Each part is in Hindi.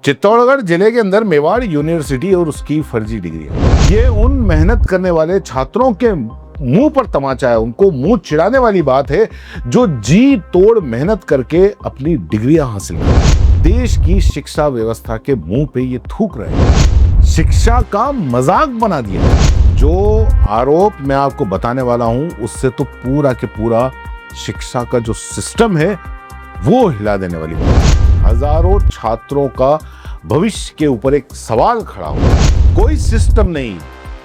चित्तौड़गढ़ जिले के अंदर मेवाड़ यूनिवर्सिटी और उसकी फर्जी डिग्रियां, ये उन मेहनत करने वाले छात्रों के मुंह पर तमाचा है, उनको मुंह चिढ़ाने वाली बात है जो जी तोड़ मेहनत करके अपनी डिग्रियां हासिल कर रहे हैं। देश की शिक्षा व्यवस्था के मुंह पे ये थूक रहे हैं, शिक्षा का मजाक बना दिया। जो आरोप मैं आपको बताने वाला हूं उससे तो पूरा के पूरा शिक्षा का जो सिस्टम है वो हिला देने वाली बात है। हजारों छात्रों का भविष्य के ऊपर एक सवाल खड़ा हुआ। कोई सिस्टम नहीं,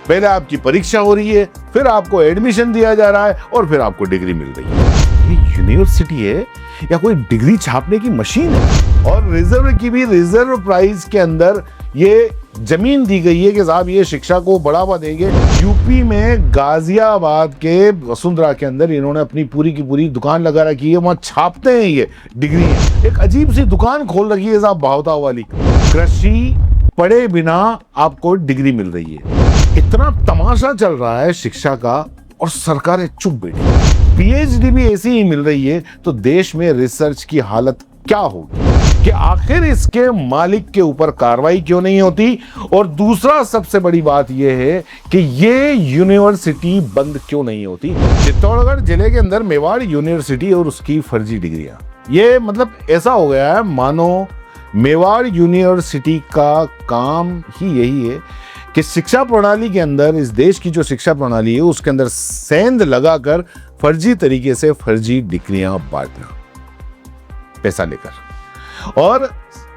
पहले आपकी परीक्षा हो रही है, फिर आपको एडमिशन दिया जा रहा है और फिर आपको डिग्री मिल रही है। ये यूनिवर्सिटी है या कोई डिग्री छापने की मशीन है? और रिजर्व की भी रिजर्व प्राइज के अंदर ये जमीन दी गई है कि साहब ये शिक्षा को बढ़ावा देंगे। यूपी में गाजियाबाद के वसुंधरा के अंदर इन्होंने अपनी पूरी की पूरी दुकान लगा रखी है, वहां छापते हैं ये डिग्री है। एक अजीब सी दुकान खोल रखी है साहब भावता वाली, कृषि पढ़े बिना आपको डिग्री मिल रही है। इतना तमाशा चल रहा है शिक्षा का और सरकारें चुप बैठी। पीएचडी भी ऐसी ही मिल रही है तो देश में रिसर्च की हालत क्या होगी कि आखिर इसके मालिक के ऊपर कार्रवाई क्यों नहीं होती। और दूसरा सबसे बड़ी बात यह है कि ये यूनिवर्सिटी बंद क्यों नहीं होती। चित्तौड़गढ़ जिले के अंदर मेवाड़ यूनिवर्सिटी और उसकी फर्जी डिग्रियां, ये मतलब ऐसा हो गया है मानो मेवाड़ यूनिवर्सिटी का काम ही यही है कि शिक्षा प्रणाली के अंदर, इस देश की जो शिक्षा प्रणाली है उसके अंदर सेंध लगाकर फर्जी तरीके से फर्जी डिग्रियां बांटना, पैसा लेकर। और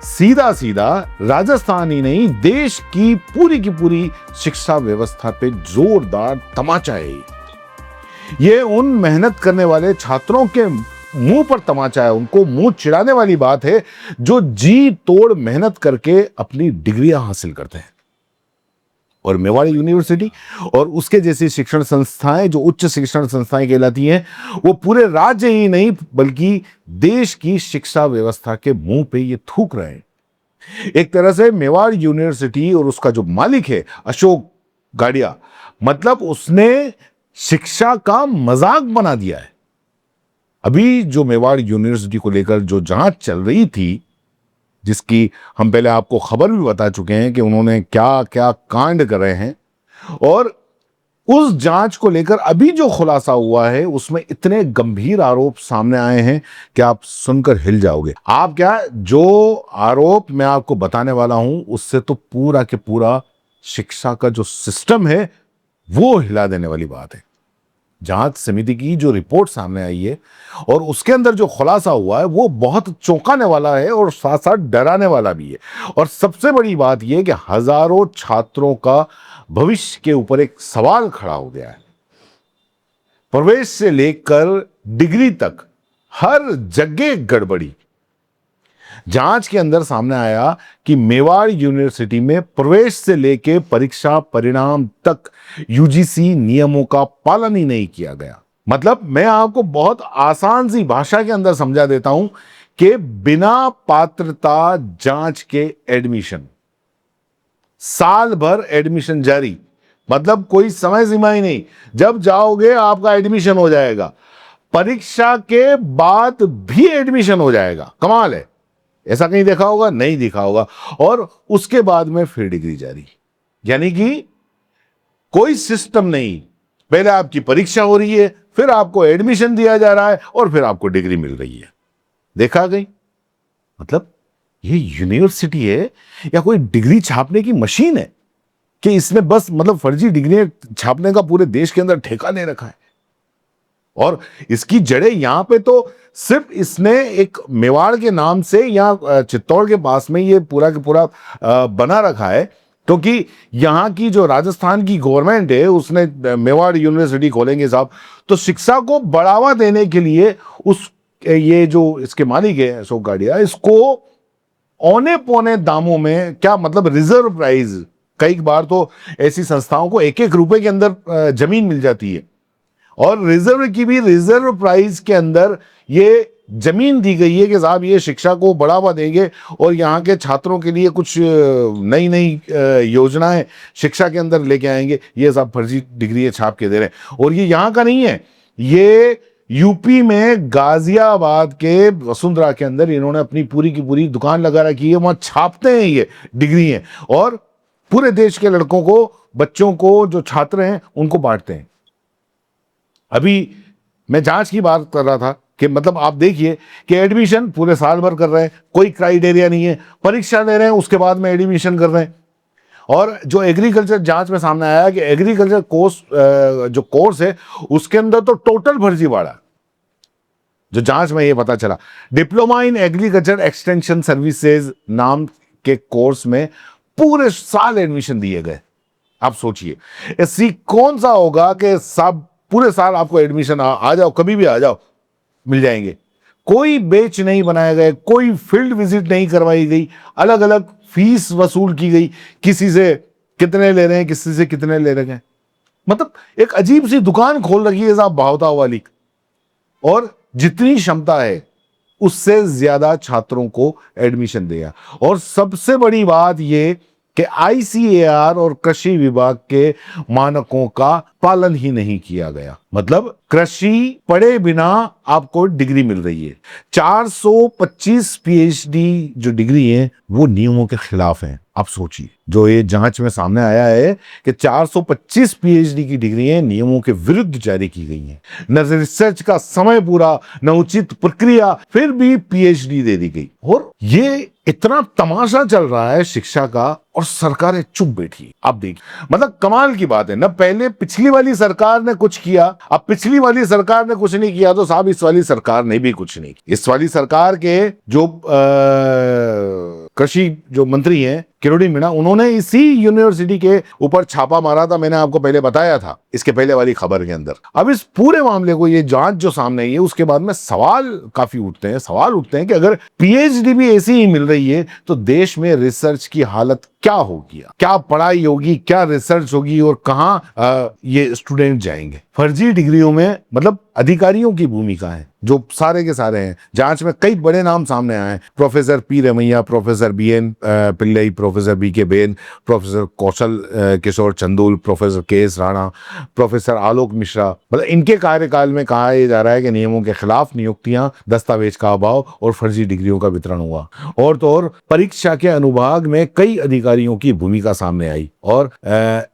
सीधा सीधा राजस्थान ही नहीं, देश की पूरी शिक्षा व्यवस्था पे जोरदार तमाचा है। ये उन मेहनत करने वाले छात्रों के मुंह पर तमाचा है, उनको मुंह चिढ़ाने वाली बात है जो जी तोड़ मेहनत करके अपनी डिग्रियां हासिल करते हैं। और मेवाड़ यूनिवर्सिटी और उसके जैसी शिक्षण संस्थाएं जो उच्च शिक्षण संस्थाएं कहलाती हैं, वो पूरे राज्य ही नहीं बल्कि देश की शिक्षा व्यवस्था के मुंह पे ये थूक रहे हैं। एक तरह से मेवाड़ यूनिवर्सिटी और उसका जो मालिक है अशोक गाड़िया, मतलब उसने शिक्षा का मजाक बना दिया है। अभी जो मेवाड़ यूनिवर्सिटी को लेकर जो जांच चल रही थी, जिसकी हम पहले आपको खबर भी बता चुके हैं कि उन्होंने क्या क्या कांड कर रहे हैं, और उस जांच को लेकर अभी जो खुलासा हुआ है उसमें इतने गंभीर आरोप सामने आए हैं कि आप सुनकर हिल जाओगे। आप क्या, जो आरोप मैं आपको बताने वाला हूं उससे तो पूरा के पूरा शिक्षा का जो सिस्टम है वो हिला देने वाली बात है। जांच समिति की जो रिपोर्ट सामने आई है और उसके अंदर जो खुलासा हुआ है वो बहुत चौंकाने वाला है और साथ साथ डराने वाला भी है। और सबसे बड़ी बात यह कि हजारों छात्रों का भविष्य के ऊपर एक सवाल खड़ा हो गया है। प्रवेश से लेकर डिग्री तक हर जगह गड़बड़ी। जांच के अंदर सामने आया कि मेवाड़ यूनिवर्सिटी में प्रवेश से लेकर परीक्षा परिणाम तक यूजीसी नियमों का पालन ही नहीं किया गया। मतलब मैं आपको बहुत आसान सी भाषा के अंदर समझा देता हूं कि बिना पात्रता जांच के एडमिशन, साल भर एडमिशन जारी, मतलब कोई समय सीमा ही नहीं, जब जाओगे आपका एडमिशन हो जाएगा, परीक्षा के बाद भी एडमिशन हो जाएगा। कमाल है, ऐसा कहीं देखा होगा? नहीं देखा होगा। और उसके बाद में फिर डिग्री जारी, यानी कि कोई सिस्टम नहीं, पहले आपकी परीक्षा हो रही है, फिर आपको एडमिशन दिया जा रहा है और फिर आपको डिग्री मिल रही है। देखा गई? मतलब ये यूनिवर्सिटी है या कोई डिग्री छापने की मशीन है कि इसने बस मतलब फर्जी डिग्री छापने का पूरे देश के अंदर ठेका ले रखा है। और इसकी जड़ें यहां पे तो सिर्फ इसने एक मेवाड़ के नाम से या चित्तौड़ के पास में ये पूरा के पूरा बना रखा है, क्योंकि यहाँ की जो राजस्थान की गवर्नमेंट है उसने मेवाड़ यूनिवर्सिटी खोलेंगे साहब तो शिक्षा को बढ़ावा देने के लिए ये जो इसके मालिक है अशोक गाड़िया, इसको औने पौने दामों में, क्या मतलब रिजर्व प्राइज, कई बार तो ऐसी संस्थाओं को 1-1 रुपए के अंदर जमीन मिल जाती है। और रिजर्व की भी रिजर्व प्राइस के अंदर ये जमीन दी गई है कि साहब ये शिक्षा को बढ़ावा देंगे और यहाँ के छात्रों के लिए कुछ नई योजनाएं शिक्षा के अंदर लेके आएंगे। ये सब फर्जी डिग्री छाप के दे रहे हैं। और ये यहाँ का नहीं है, ये यूपी में गाजियाबाद के वसुंधरा के अंदर इन्होंने अपनी पूरी की पूरी दुकान लगा रखी है, वहां छापते हैं ये डिग्री है और पूरे देश के लड़कों को, बच्चों को, जो छात्र हैं उनको बांटते हैं। अभी मैं जांच की बात कर रहा था कि मतलब आप देखिए कि एडमिशन पूरे साल भर कर रहे हैं, कोई क्राइटेरिया नहीं है, परीक्षा ले रहे हैं उसके बाद में एडमिशन कर रहे हैं। और जो एग्रीकल्चर जांच में सामने आया कि एग्रीकल्चर कोर्स जो कोर्स है उसके अंदर तो टोटल फर्जीवाड़ा, जो जांच में ये पता चला। Diploma in agriculture extension services नाम के कोर्स में पूरे साल एडमिशन दिए गए। आप सोचिए ऐसी कौन सा होगा कि सब पूरे साल आपको एडमिशन आ जाओ, कभी भी आ जाओ, मिल जाएंगे। कोई बैच नहीं बनाया गया, कोई फील्ड विजिट नहीं करवाई गई, अलग अलग फीस वसूल की गई, किसी से कितने ले रहे हैं, किसी से कितने ले रहे हैं। मतलब एक अजीब सी दुकान खोल रखी है साहब भावताव वाली, और जितनी क्षमता है उससे ज्यादा छात्रों को एडमिशन दिया। और सबसे बड़ी बात यह कि आईसीएआर और कृषि विभाग के मानकों का पालन ही नहीं किया गया। मतलब कृषि पढ़े बिना आपको डिग्री मिल रही है। 425 पीएचडी जो डिग्री है वो नियमों के खिलाफ है। आप सोचिए, जो ये जांच में सामने आया है कि 425 पीएचडी की डिग्रियां नियमों के विरुद्ध जारी की गई हैं। न रिसर्च का समय पूरा, न उचित प्रक्रिया, फिर भी पीएचडी दे दी गई। और ये इतना तमाशा चल रहा है शिक्षा का और सरकारें चुप बैठी। आप देखिए, मतलब कमाल की बात है ना, पहले पिछली वाली सरकार ने कुछ किया, अब पिछली वाली सरकार ने कुछ नहीं किया तो साहब इस वाली सरकार ने भी कुछ नहीं किया। इस वाली सरकार के जो कृषि जो मंत्री हैं किरोड़ी मीणा, उन्होंने इसी यूनिवर्सिटी के ऊपर छापा मारा था, मैंने आपको पहले बताया था इसके पहले वाली खबर के अंदर। अब इस पूरे मामले को, ये जांच जो सामने आई है उसके बाद में सवाल काफी उठते हैं। सवाल उठते हैं कि अगर पीएचडी भी ऐसी ही मिल रही है तो देश में रिसर्च की हालत क्या होगी, क्या पढ़ाई होगी, क्या रिसर्च होगी और कहां ये स्टूडेंट जाएंगे। फर्जी डिग्रियों में मतलब अधिकारियों की भूमिका है जो सारे के सारे हैं। जांच में कई बड़े नाम सामने आए हैं, professor P Ramaiah, professor BN Pillai, professor BK Ben, professor Kaushal Kishore Chandul, professor KS Rana, professor Alok Mishra. मतलब इनके कार्यकाल में कहा जा रहा है कि नियमों के खिलाफ नियुक्तियां, दस्तावेज का अभाव और फर्जी डिग्रियों का वितरण हुआ। और तो और परीक्षा के अनुभाग में कई अधिकारियों की भूमिका सामने आई और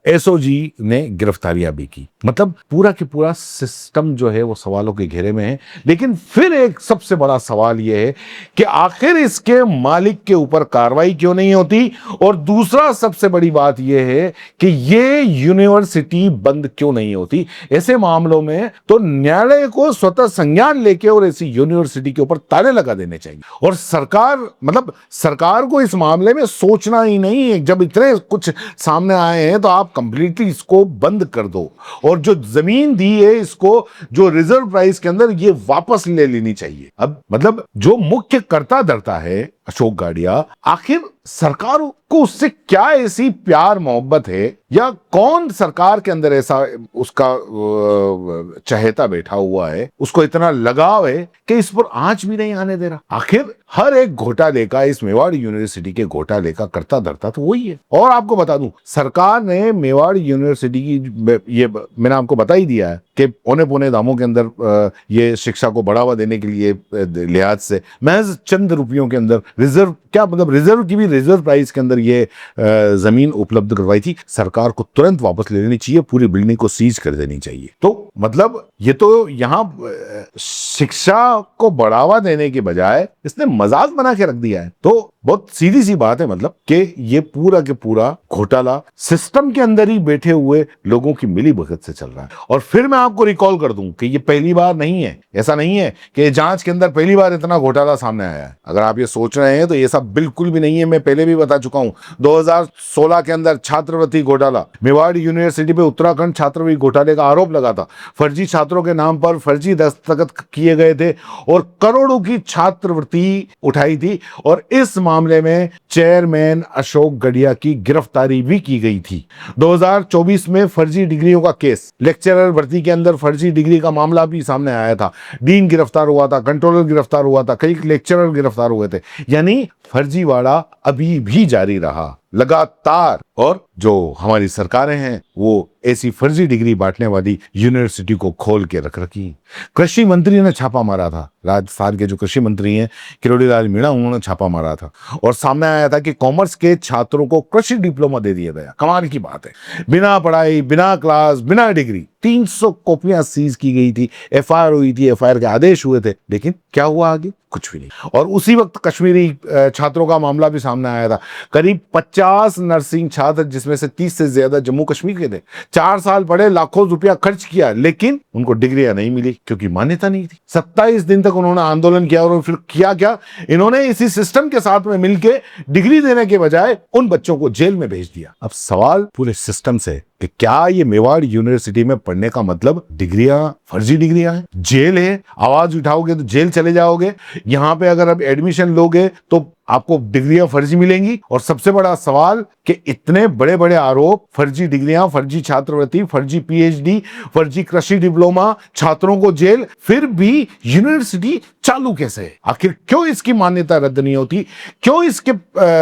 एसओजी ने गिरफ्तारियां भी की। मतलब पूरा की पूरा सिस्टम जो है वो सवालों के घेरे में है। लेकिन फिर एक सबसे बड़ा सवाल यह है कि आखिर इसके मालिक के ऊपर कार्रवाई क्यों नहीं होती, और दूसरा सबसे बड़ी बात यह है कि ये यूनिवर्सिटी बंद क्यों नहीं होती। ऐसे मामलों में तो न्यायालय को स्वतः संज्ञान लेके और ऐसी यूनिवर्सिटी के ऊपर ताले लगा देने चाहिए। और सरकार, मतलब सरकार को इस मामले में सोचना ही नहीं है। जब इतने कुछ सामने आए हैं तो आप कंप्लीटली इसको बंद कर दो, और जो जमीन दी है इसको जो रिजर्व प्राइस के अंदर ये वापस ले लेनी चाहिए। अब मतलब जो मुख्य कर्ता धर्ता है अशोक गाड़िया, आखिर सरकार को उससे क्या ऐसी प्यार मोहब्बत है, या कौन सरकार के अंदर ऐसा उसका चहेता बैठा हुआ है, उसको इतना लगाव है कि इस पर आंच भी नहीं आने दे रहा। आखिर हर एक घोटाले का, इस मेवाड़ यूनिवर्सिटी के घोटाले का कर्ता धर्ता तो वही है। और आपको बता दूं, सरकार ने मेवाड़ यूनिवर्सिटी की, ये मैंने आपको बता ही दिया है कि पौने पौने दामों के अंदर ये शिक्षा को बढ़ावा देने के लिए लिहाज से महज चंद रुपयों के अंदर रिजर्व, क्या मतलब रिजर्व की भी रिजर्व प्राइस के अंदर ये जमीन उपलब्ध करवाई थी। सरकार को तुरंत वापस ले लेनी चाहिए, पूरी बिल्डिंग को सीज कर देनी चाहिए। तो मतलब ये तो यहाँ शिक्षा को बढ़ावा देने के बजाय इसने मजाक बना के रख दिया है। तो बहुत सीधी सी बात है, मतलब कि ये पूरा के पूरा घोटाला सिस्टम के अंदर ही बैठे हुए लोगों की मिली भगत से चल रहा है। और फिर मैं आपको रिकॉल कर दूं कि ये पहली बार नहीं है, ऐसा नहीं है कि जांच के अंदर पहली बार इतना घोटाला सामने आया है। अगर आप ये सोच रहे हैं तो ये सब बिल्कुल भी नहीं है। मैं पहले भी बता चुका हूं, 2016 के अंदर छात्रवृत्ति घोटाला, मेवाड़ यूनिवर्सिटी पे उत्तराखंड छात्रवृत्ति घोटाले का आरोप लगा था। फर्जी छात्रों के नाम पर फर्जी दस्तखत किए गए थे और करोड़ों की छात्रवृत्ति उठाई थी। और इस मामले में चेयरमैन अशोक गड़िया की गिरफ्तारी भी की गई थी। 2024 में फर्जी डिग्रियों का केस, लेक्चरर भर्ती के अंदर फर्जी डिग्री का मामला भी सामने आया था। डीन गिरफ्तार हुआ था, कंट्रोलर गिरफ्तार हुआ था, कई लेक्चरर गिरफ्तार हुए थे। यानी फर्जीवाड़ा अभी भी जारी रहा। लगातार। और जो हमारी सरकारें हैं वो ऐसी फर्जी डिग्री बांटने वाली यूनिवर्सिटी को खोल के रख रखी। कृषि मंत्री ने छापा मारा था, राजस्थान के जो कृषि मंत्री हैं किरोड़ी लाल मीणा, उन्होंने छापा मारा था और सामने आया था कि कॉमर्स के छात्रों को कृषि डिप्लोमा दे दिया गया। कमाल की बात है, बिना पढ़ाई, बिना क्लास, बिना डिग्री 300 कॉपियां सीज की गई थी, एफआईआर हुई थी, एफआईआर के आदेश हुए थे, लेकिन क्या हुआ आगे? कुछ भी नहीं। और उसी वक्त कश्मीरी छात्रों का मामला भी सामने आया था। करीब 50 नर्सिंग छात्र, जिसमें से 30 से ज्यादा जम्मू कश्मीर के थे, 4 साल पढ़े, लाखों रुपया खर्च किया, लेकिन उनको डिग्रियां नहीं मिली क्योंकि मान्यता नहीं थी। 27 दिन तक उन्होंने आंदोलन किया और फिर किया क्या, इन्होंने इसी सिस्टम के साथ में मिलकर डिग्री देने के बजाय उन बच्चों को जेल में भेज दिया। अब सवाल पूरे सिस्टम से कि क्या ये मेवाड़ यूनिवर्सिटी में पढ़ने का मतलब डिग्रियां, फर्जी डिग्रियां हैं? जेल है, आवाज उठाओगे तो जेल चले जाओगे। यहां पे अगर आप एडमिशन लोगे तो आपको डिग्रियां फर्जी मिलेंगी। और सबसे बड़ा सवाल कि इतने बड़े बड़े आरोप, फर्जी डिग्रियां, फर्जी छात्रवृत्ति, फर्जी पीएचडी, फर्जी कृषि डिप्लोमा, छात्रों को जेल, फिर भी यूनिवर्सिटी चालू कैसे है? आखिर क्यों इसकी मान्यता रद्द नहीं होती? क्यों इसके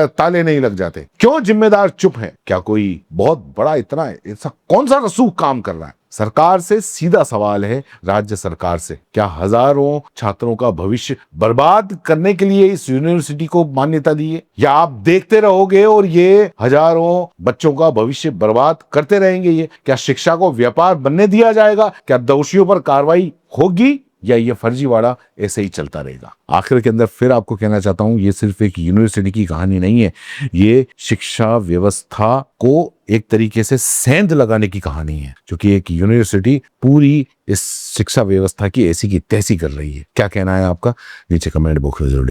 ताले नहीं लग जाते? क्यों जिम्मेदार चुप है? क्या कोई बहुत बड़ा इतना ऐसा कौन सा रसूख काम कर रहा है? सरकार से सीधा सवाल है, राज्य सरकार से, क्या हजारों छात्रों का भविष्य बर्बाद करने के लिए इस यूनिवर्सिटी को मान्यता दी है, या आप देखते रहोगे और ये हजारों बच्चों का भविष्य बर्बाद करते रहेंगे? ये क्या शिक्षा को व्यापार बनने दिया जाएगा? क्या दोषियों पर कार्रवाई होगी, या ये फर्जीवाड़ा ऐसे ही चलता रहेगा? आखिर के अंदर फिर आपको कहना चाहता हूं, ये सिर्फ एक यूनिवर्सिटी की कहानी नहीं है, ये शिक्षा व्यवस्था को एक तरीके से सेंध लगाने की कहानी है, क्योंकि एक यूनिवर्सिटी पूरी इस शिक्षा व्यवस्था की ऐसी की तैसी कर रही है। क्या कहना है आपका? नीचे कमेंट बॉक्स में जरूर